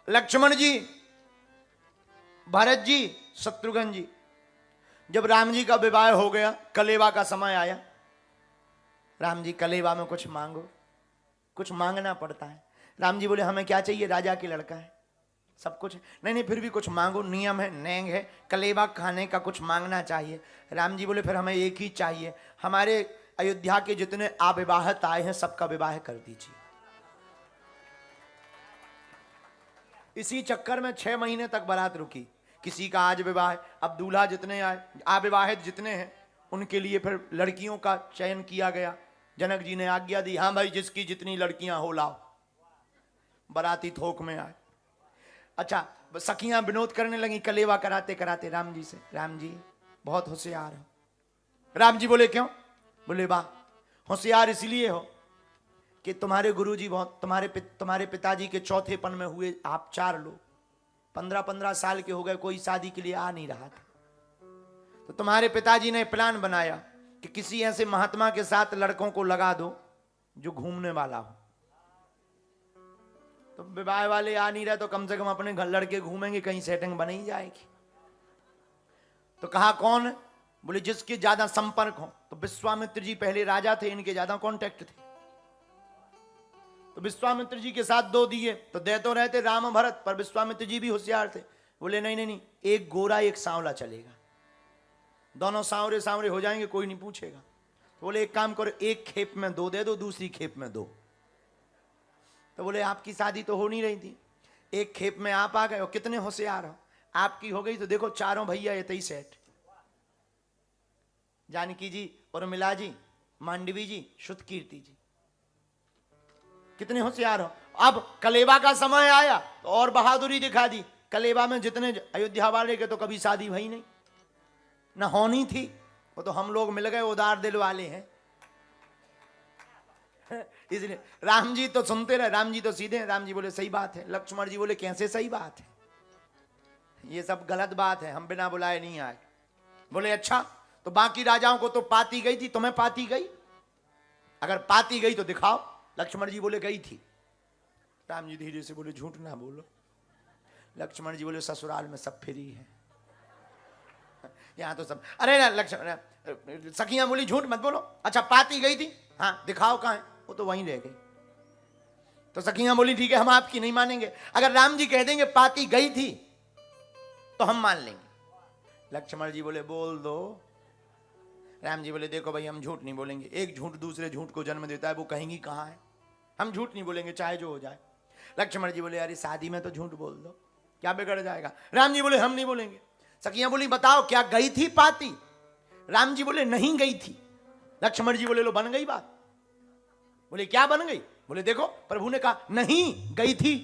लक्ष्मण जी, भरत जी, शत्रुघ्न जी, जब राम जी का विवाह हो गया, कलेवा का समय आया, राम जी कलेवा में कुछ मांगो, कुछ मांगना पड़ता है। राम जी बोले हमें क्या चाहिए, राजा की लड़का है, सब कुछ नहीं नहीं फिर भी कुछ मांगो, नियम है, नेंग है, कलेवा खाने का कुछ मांगना चाहिए। राम जी बोले फिर हमें एक ही चाहिए, हमारे अयोध्या के जितने अविवाहित आए हैं सबका विवाह कर दीजिए। इसी चक्कर में 6 महीने तक बारात रुकी, किसी का आज विवाह, अब दूल्हा जितने आए, अविवाहित जितने हैं उनके लिए फिर लड़कियों का चयन किया गया। जनक जी ने आज्ञा दी, हाँ भाई जिसकी जितनी लड़कियां हो लाओ। बाराती थोक में आए। अच्छा, सखियां विनोद करने लगी कलेवा कराते कराते राम जी से, राम जी बहुत होशियार हो। राम जी बोले क्यों? बोले वाह, होशियार इसलिए हो कि तुम्हारे गुरुजी बहुत, तुम्हारे पिताजी के चौथेपन में हुए आप 4 लोग, 15-15 साल के हो गए, कोई शादी के लिए आ नहीं रहा था। तो तुम्हारे पिताजी ने प्लान बनाया कि किसी ऐसे महात्मा के साथ लड़कों को लगा दो जो घूमने वाला हो। तो विवाह वाले आ नहीं रहे तो कम से कम अपने घर लड़के घूमेंगे, कहीं सेटिंग बन ही जाएगी। तो कहा कौन? बोले जिसके ज्यादा संपर्क हो। तो विश्वामित्र जी पहले राजा थे, इनके ज्यादा कांटेक्ट थे, तो विश्वामित्र जी के साथ 2 दिए, तो दे तो रहते राम भरत, पर विश्वामित्र जी भी होशियार थे। बोले नहीं नहीं नहीं, एक गोरा एक सांवला चलेगा, दोनों सांवरे सांवरे हो जाएंगे, कोई नहीं पूछेगा। तो बोले एक काम करो, एक खेप में 2 दे दो, दूसरी खेप में 2। तो बोले आपकी शादी तो हो नहीं रही थी, एक खेप में आप आ गए हो, कितने होशियार हो, आपकी हो गई तो देखो चारों भैया ये तई सेठ, जानकी जी, उर्मिला जी, मांडवी जी, श्रुतकीर्ति जी, कितने होशियार हो। अब कलेवा का समय आया तो और बहादुरी दिखा दी। कलेवा में जितने अयोध्या वाले के तो कभी शादी हुई नहीं, ना होनी थी, वो तो हम लोग मिल गए उदार दिल वाले हैं। इसलिए राम जी तो सुनते रहे, राम जी तो सीधे हैं। राम जी बोले सही बात है। लक्ष्मण जी बोले कैसे सही बात है, ये सब गलत बात है, हम बिना बुलाए नहीं आए। बोले अच्छा, तो बाकी राजाओं को तो पाती गई थी, तुम्हें पाती गई? अगर पाती गई तो दिखाओ। लक्ष्मण जी बोले गई थी। राम जी धीरे से बोले झूठ ना बोलो। लक्ष्मण जी बोले ससुराल में सब फ्री है, यहां तो सब। अरे ना लक्ष्मण, सखियां बोली झूठ मत बोलो। अच्छा पाती गई थी, हाँ दिखाओ कहां है? वो तो वहीं रह गई। तो सखियां बोली ठीक है, हम आपकी नहीं मानेंगे, अगर राम जी कह देंगे पाती गई थी तो हम मान लेंगे। लक्ष्मण जी बोले बोल दो। राम जी बोले देखो भाई, हम झूठ नहीं बोलेंगे, एक झूठ दूसरे झूठ को जन्म देता है, वो कहेंगी कहां है, हम झूठ नहीं बोलेंगे चाहे जो हो जाए। लक्ष्मण जी बोले अरे शादी में तो झूठ बोल दो, क्या बिगड़ जाएगा? राम जी बोले हम नहीं बोलेंगे। सखियां बोली बताओ क्या गई थी पाती? राम जी बोले नहीं गई थी। लक्ष्मण जी बोले लो बन गई बात। बोले क्या बन गई? बोले देखो प्रभु ने कहा नहीं गई थी।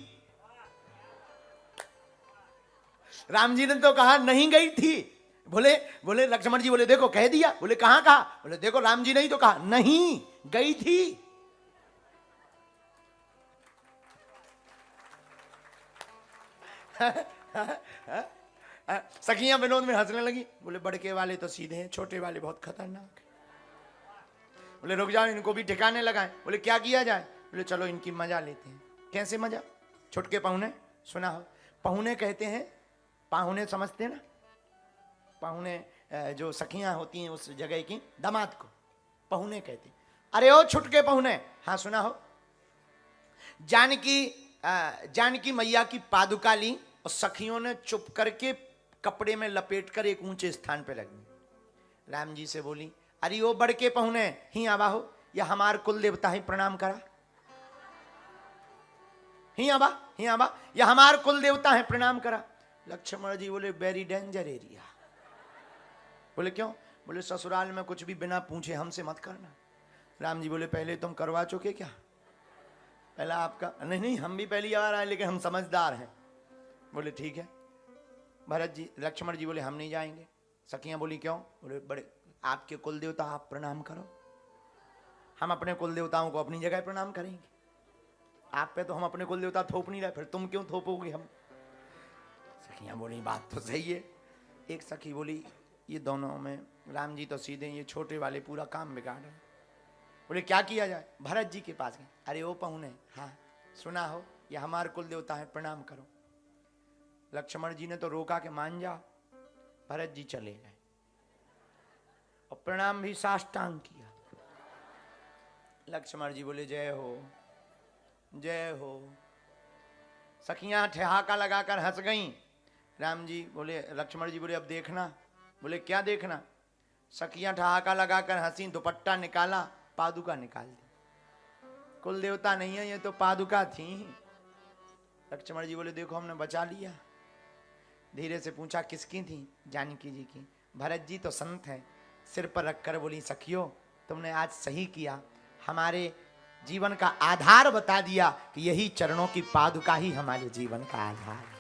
राम जी ने तो कहा नहीं गई थी। बोले लक्ष्मण जी बोले देखो कह दिया। बोले कहां कहा? बोले देखो राम जी नहीं तो कहा नहीं गई थी। सखियां विनोद में हंसने लगी। बोले बड़के वाले तो सीधे हैं, छोटे वाले बहुत खतरनाक है। बोले रुक जाओ, इनको भी ठिकाने लगाएं। बोले क्या किया जाए? बोले चलो इनकी मजा लेते हैं। कैसे मजा? छुटके पहुने सुना हो? पहुने कहते हैं, पाहुने समझते हैं ना, पाहुने जो सखियां होती हैं उस जगह की, दामाद को पहुने कहते हैं। अरे ओ छुटके पहुने, हाँ सुना हो? जानकी मैया की पादुका ली और सखियों ने चुप करके कपड़े में लपेट कर एक ऊंचे स्थान पे रख दी। राम जी से बोली अरे ओ बड़के पहुने ही आवा हो, या हमार कुल देवता ही प्रणाम करा, ही आवा या हमार कुल देवता है प्रणाम करा। लक्ष्मण जी बोले वेरी डेंजर एरिया। बोले क्यों? बोले ससुराल में कुछ भी बिना पूछे हमसे मत करना। राम जी बोले पहले तुम करवा चुके क्या? पहला आपका? नहीं हम भी पहली बार आए, लेकिन हम समझदार हैं। बोले ठीक है। भरत जी, लक्ष्मण जी बोले हम नहीं जाएंगे। सखियां बोली क्यों? बोले बड़े आपके कुल देवता आप प्रणाम करो, हम अपने कुल देवताओं को अपनी जगह प्रणाम करेंगे, आप पे तो हम अपने कुल देवता थोप नहीं रहे, फिर तुम क्यों थोपोगे हम? सखियां बोली बात तो सही है। एक सखी बोली ये दोनों में राम जी तो सीधे, ये छोटे वाले पूरा काम बिगाड़ रहे। बोले क्या किया जाए? भरत जी के पास गए। अरे ओ पहुने, हाँ सुना हो, ये हमारे कुल देवता है प्रणाम करो। लक्ष्मण जी ने तो रोका कि मान जा। भरत जी चले गए और प्रणाम भी साष्टांग किया। लक्ष्मण जी बोले जय हो जय हो। सखियां ठहाका लगाकर हंस गईं। राम जी बोले, लक्ष्मण जी बोले अब देखना। बोले क्या देखना? सखियां ठहाका लगाकर हंसी, दुपट्टा निकाला, पादुका निकाल दी। कुल देवता नहीं है ये तो पादुका थी। लक्ष्मण जी बोले देखो हमने बचा लिया। धीरे से पूछा किसकी थी? जानकी जी की। भरत जी तो संत है। सिर पर रखकर बोली सखियो तुमने आज सही किया, हमारे जीवन का आधार बता दिया कि यही चरणों की पादुका ही हमारे जीवन का आधार है।